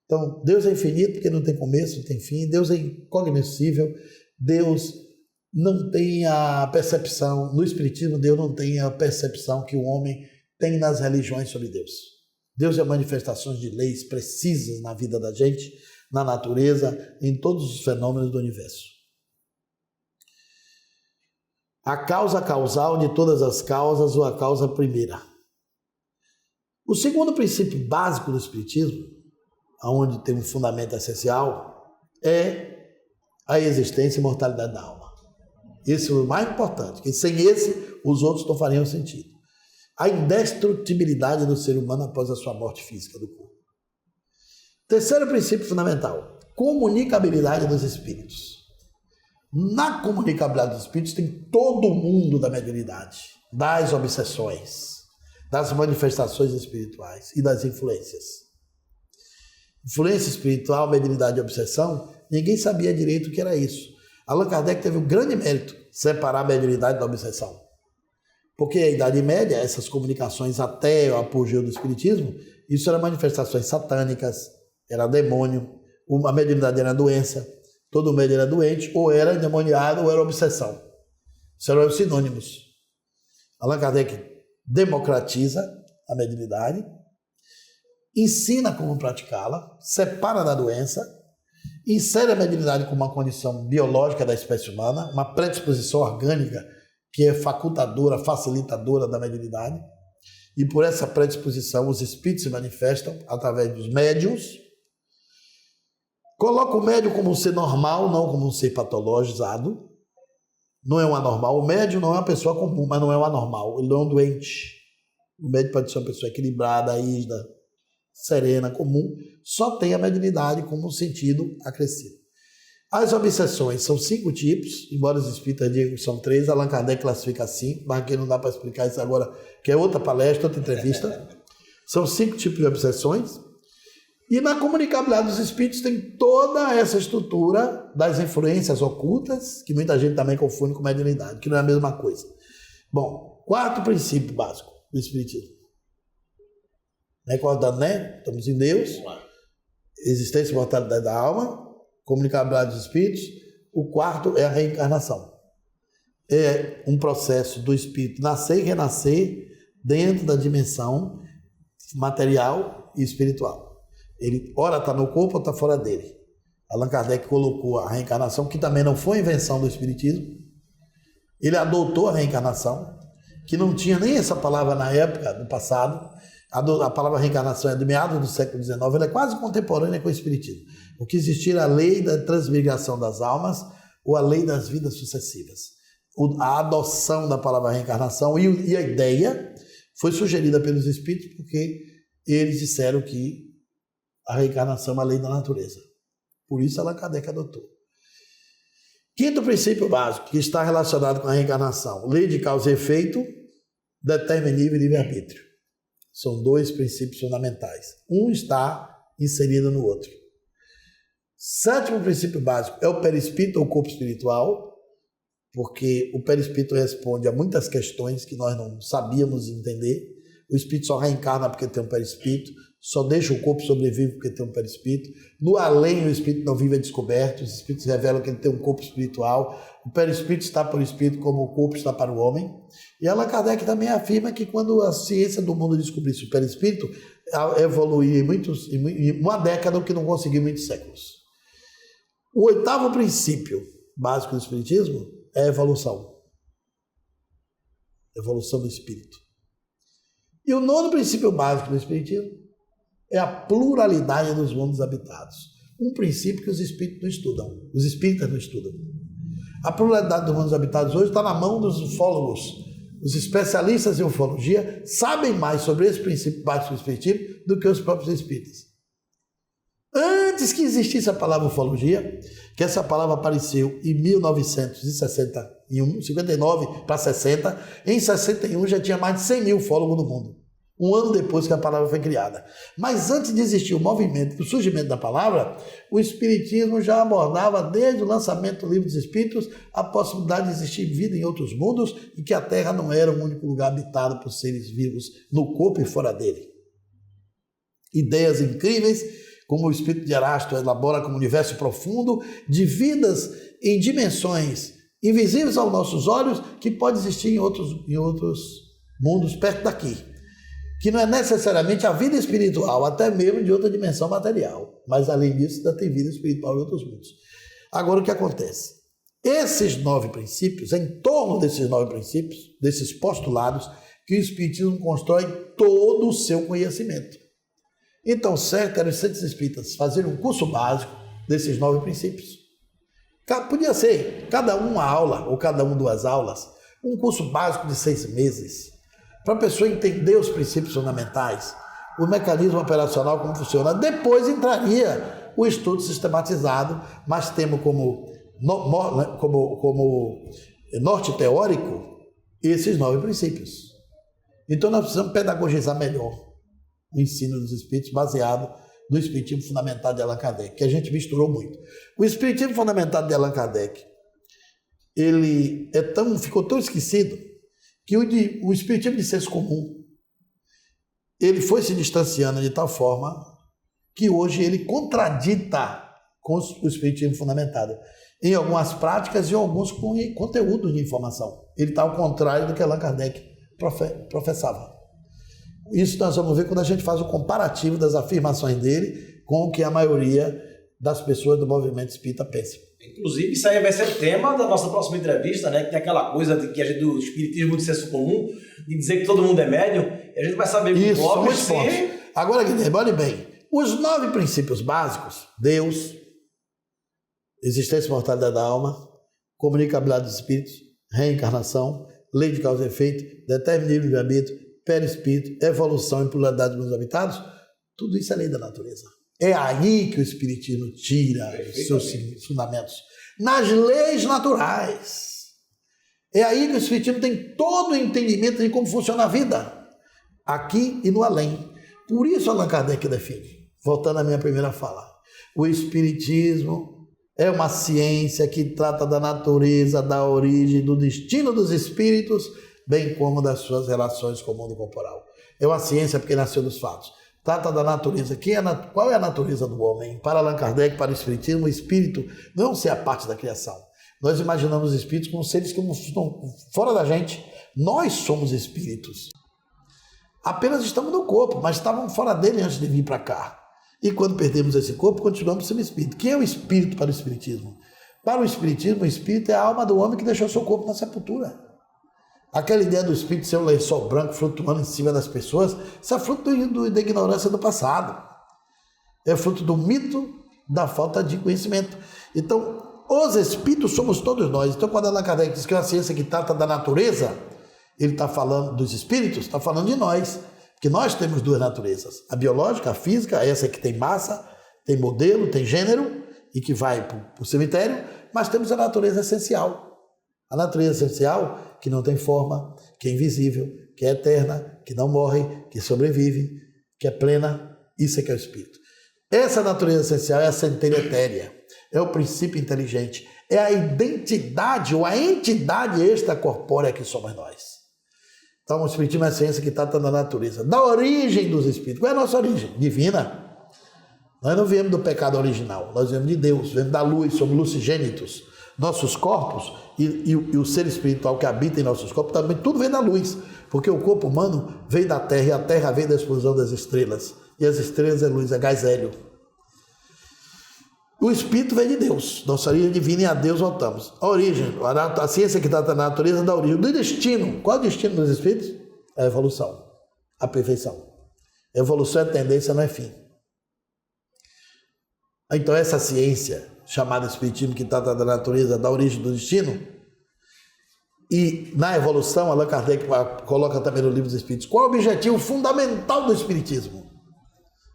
Então, Deus é infinito porque não tem começo, não tem fim. Deus é incognoscível. Deus não tem a percepção, no espiritismo, Deus não tem a percepção que o homem tem nas religiões sobre Deus. Deus é manifestações de leis precisas na vida da gente, na natureza, em todos os fenômenos do universo. A causa causal de todas as causas ou a causa primeira. O segundo princípio básico do Espiritismo, onde tem um fundamento essencial, é a existência e mortalidade da alma. Esse é o mais importante, porque sem esse, os outros não fariam sentido. A indestrutibilidade do ser humano após a sua morte física do corpo. Terceiro princípio fundamental, comunicabilidade dos espíritos. Na comunicabilidade dos espíritos tem todo o mundo da mediunidade, das obsessões, das manifestações espirituais e das influências. Influência espiritual, mediunidade e obsessão, ninguém sabia direito o que era isso. Allan Kardec teve um grande mérito de separar a mediunidade da obsessão. Porque a Idade Média, essas comunicações até o apogeu do Espiritismo, isso eram manifestações satânicas, era demônio, a mediunidade era doença, todo médium era doente, ou era endemoniado, ou era obsessão. Isso eram os sinônimos. Allan Kardec democratiza a mediunidade, ensina como praticá-la, separa da doença, insere a mediunidade como uma condição biológica da espécie humana, uma predisposição orgânica que é facultadora, facilitadora da mediunidade, e por essa predisposição os espíritos se manifestam através dos médiuns. Coloca o médium como um ser normal, não como um ser patologizado. Não é um anormal. O médium não é uma pessoa comum, mas não é um anormal. Ele não é um doente. O médium pode ser uma pessoa equilibrada, rígida, serena, comum. Só tem a mediunidade como um sentido acrescido. As obsessões são 5 tipos, embora os espíritas digam que são 3, Allan Kardec classifica 5, mas aqui não dá para explicar isso agora, que é outra palestra, outra entrevista. São 5 tipos de obsessões. E na comunicabilidade dos espíritos tem toda essa estrutura das influências ocultas, que muita gente também confunde com mediunidade, que não é a mesma coisa. Bom, quarto princípio básico do espiritismo. Recordando, né? Estamos em Deus, existência e mortalidade da alma, comunicabilidade dos espíritos. O quarto é a reencarnação. É um processo do espírito nascer e renascer dentro da dimensão material e espiritual. Ele ora está no corpo ou está fora dele. Allan Kardec colocou a reencarnação, que também não foi invenção do espiritismo. Ele adotou a reencarnação, que não tinha nem essa palavra na época, no passado. A palavra reencarnação é do meados do século XIX, ela é quase contemporânea com o espiritismo. O que existia era a lei da transmigração das almas ou a lei das vidas sucessivas. A adoção da palavra reencarnação e a ideia foi sugerida pelos espíritos porque eles disseram que a reencarnação é uma lei da natureza. Por isso Allan Kardec adotou. Quinto princípio básico, que está relacionado com a reencarnação. Lei de causa e efeito, determinismo e livre-arbítrio. São 2 princípios fundamentais. Um está inserido no outro. Sétimo princípio básico é o perispírito ou corpo espiritual, porque o perispírito responde a muitas questões que nós não sabíamos entender. O espírito só reencarna porque tem um perispírito, só deixa o corpo sobreviver porque tem um perispírito. No além, o espírito não vive a descoberto, os espíritos revelam que ele tem um corpo espiritual. O perispírito está para o espírito como o corpo está para o homem. E Allan Kardec também afirma que quando a ciência do mundo descobrisse o perispírito, evoluiu em uma década, o que não conseguiu em muitos séculos. O 8º princípio básico do espiritismo é a evolução. Evolução do espírito. E o 9º princípio básico do espiritismo é a pluralidade dos mundos habitados. Um princípio que os espíritos não estudam, os espíritas não estudam. A pluralidade dos mundos habitados hoje está na mão dos ufólogos. Os especialistas em ufologia sabem mais sobre esse princípio básico do espiritismo do que os próprios espíritas. Antes que existisse a palavra ufologia, que essa palavra apareceu em 1961, 59 para 60, em 61 já tinha mais de 100 mil ufólogos no mundo. Um ano depois que a palavra foi criada. Mas antes de existir o movimento, o surgimento da palavra, o espiritismo já abordava desde o lançamento do Livro dos Espíritos a possibilidade de existir vida em outros mundos e que a Terra não era o único lugar habitado por seres vivos no corpo e fora dele. Ideias incríveis, como o espírito de Erasto elabora como universo profundo de vidas em dimensões invisíveis aos nossos olhos que pode existir em outros mundos perto daqui. Que não é necessariamente a vida espiritual, até mesmo de outra dimensão material. Mas, além disso, ainda tem vida espiritual em outros mundos. Agora, o que acontece? Esses 9 princípios, em torno desses 9 princípios, desses postulados, que o Espiritismo constrói todo o seu conhecimento. Então, certo era os centros espíritas fazerem um curso básico desses 9 princípios. Podia ser cada um uma aula, ou cada um 2 aulas, um curso básico de 6 meses, para a pessoa entender os princípios fundamentais, o mecanismo operacional, como funciona. Depois entraria o estudo sistematizado, mas temos como norte teórico esses 9 princípios. Então nós precisamos pedagogizar melhor o ensino dos espíritos baseado no Espiritismo Fundamentado de Allan Kardec, que a gente misturou muito. O Espiritismo Fundamentado de Allan Kardec, ele ficou tão esquecido que o Espiritismo de senso comum, ele foi se distanciando de tal forma que hoje ele contradita com o Espiritismo Fundamentado em algumas práticas e em alguns conteúdos de informação. Ele está ao contrário do que Allan Kardec professava. Isso nós vamos ver quando a gente faz o comparativo das afirmações dele com o que a maioria das pessoas do movimento espírita pensa. Inclusive, isso aí vai ser o tema da nossa próxima entrevista, né? Que tem aquela coisa de que a gente, do espiritismo de senso comum, de dizer que todo mundo é médium, e a gente vai saber isso, o são muitos pontos. Agora, Guilherme, olhe bem. Os 9 princípios básicos, Deus, existência e mortalidade da alma, comunicabilidade dos espíritos, reencarnação, lei de causa e efeito, determinismo de arbítrio, perispírito, evolução e pluralidade dos habitados, tudo isso é lei da natureza. É aí que o Espiritismo tira os seus fundamentos. Nas leis naturais. É aí que o Espiritismo tem todo o entendimento de como funciona a vida, aqui e no além. Por isso Allan Kardec define, voltando à minha primeira fala, o Espiritismo é uma ciência que trata da natureza, da origem, do destino dos espíritos, bem como das suas relações com o mundo corporal. É uma ciência porque nasceu dos fatos. Trata da natureza. Qual é a natureza do homem? Para Allan Kardec, para o Espiritismo, o espírito não é um ser a parte da criação. Nós imaginamos espíritos como seres que estão fora da gente. Nós somos espíritos. Apenas estamos no corpo, mas estávamos fora dele antes de vir para cá. E quando perdemos esse corpo, continuamos sendo espírito. Quem é o espírito para o Espiritismo? Para o Espiritismo, o espírito é a alma do homem que deixou seu corpo na sepultura. Aquela ideia do espírito ser um lençol branco flutuando em cima das pessoas, isso é fruto da ignorância do passado. É fruto do mito da falta de conhecimento. Então, os espíritos somos todos nós. Então, quando Allan Kardec diz que é uma ciência que trata da natureza, ele está falando dos espíritos, está falando de nós. Porque nós temos 2 naturezas. A biológica, a física, essa que tem massa, tem modelo, tem gênero, e que vai para o cemitério, mas temos a natureza essencial. A natureza essencial que não tem forma, que é invisível, que é eterna, que não morre, que sobrevive, que é plena, isso é que é o espírito. Essa natureza essencial é a centelha etérea, é o princípio inteligente, é a identidade ou a entidade extracorpórea que somos nós. Então o Espiritismo é a ciência que trata da natureza, da origem dos espíritos. Qual é a nossa origem? Divina. Nós não viemos do pecado original, nós viemos de Deus, viemos da luz, somos lucigênitos. Nossos corpos e o ser espiritual que habita em nossos corpos também tudo vem da luz, porque o corpo humano veio da Terra e a Terra veio da explosão das estrelas, e as estrelas é luz, é gás hélio. O espírito vem de Deus, nossa origem divina, e a Deus voltamos. A origem, a ciência que trata da natureza da origem, do destino. Qual é o destino dos espíritos? É a evolução, a perfeição. A evolução é tendência, não é fim. Então essa ciência chamada Espiritismo, que trata da natureza, da origem do destino, e na evolução, Allan Kardec coloca também no livro dos Espíritos, qual é o objetivo fundamental do Espiritismo?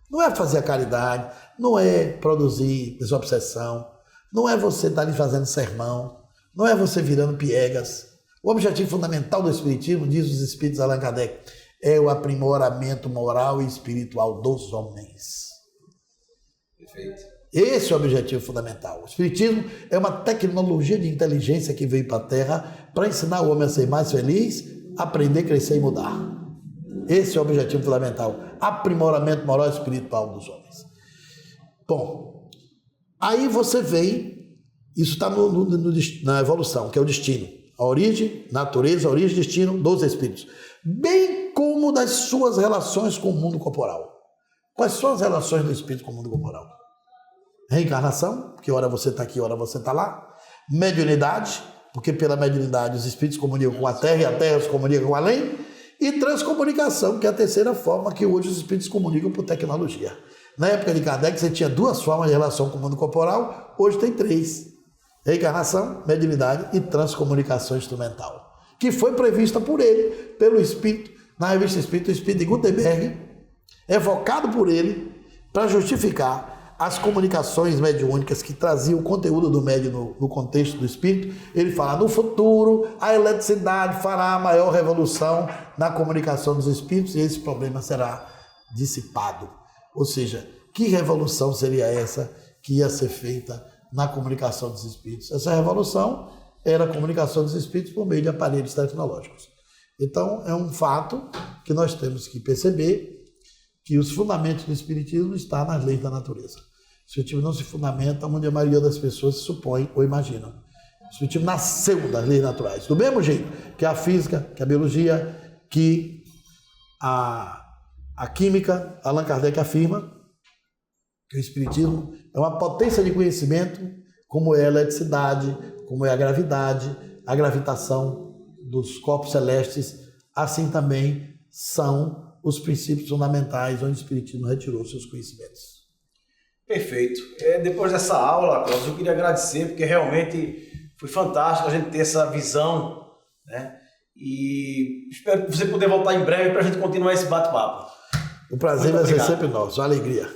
Não é fazer a caridade, não é produzir desobsessão, não é você estar ali fazendo sermão, não é você virando piegas. O objetivo fundamental do Espiritismo, diz os Espíritos Allan Kardec, é o aprimoramento moral e espiritual dos homens. Perfeito. Esse é o objetivo fundamental. O Espiritismo é uma tecnologia de inteligência que veio para a Terra para ensinar o homem a ser mais feliz, aprender, crescer e mudar. Esse é o objetivo fundamental. Aprimoramento moral e espiritual dos homens. Bom, aí você vê, isso está na evolução, que é o destino. A origem, natureza, a origem e destino dos espíritos. Bem como das suas relações com o mundo corporal. Quais são as relações do espírito com o mundo corporal? Reencarnação, porque hora você está aqui, hora você está lá. Mediunidade, porque pela mediunidade os espíritos comunicam com a Terra e a Terra se comunica com o além. E transcomunicação, que é a terceira forma que hoje os espíritos comunicam por tecnologia. Na época de Kardec, você tinha 2 formas de relação com o mundo corporal, hoje tem 3. Reencarnação, mediunidade e transcomunicação instrumental, que foi prevista por ele, pelo Espírito, na revista Espírito, o Espírito de Gutenberg, evocado por ele para justificar as comunicações mediúnicas que traziam o conteúdo do médium no contexto do Espírito. Ele fala, no futuro, a eletricidade fará a maior revolução na comunicação dos Espíritos e esse problema será dissipado. Ou seja, que revolução seria essa que ia ser feita na comunicação dos Espíritos? Essa revolução era a comunicação dos Espíritos por meio de aparelhos tecnológicos. Então, é um fato que nós temos que perceber que os fundamentos do Espiritismo estão nas leis da natureza. O Espiritismo não se fundamenta onde a maioria das pessoas supõe ou imaginam. O Espiritismo nasceu das leis naturais, do mesmo jeito que a física, que a biologia, que a química. Allan Kardec afirma que o Espiritismo é uma potência de conhecimento, como é a eletricidade, como é a gravidade, a gravitação dos corpos celestes, assim também são os princípios fundamentais onde o Espiritismo retirou seus conhecimentos. Perfeito. Depois dessa aula, Cláudio, eu queria agradecer, porque realmente foi fantástico a gente ter essa visão, né? E espero você poder voltar em breve para a gente continuar esse bate-papo. O prazer vai ser sempre nosso, a alegria.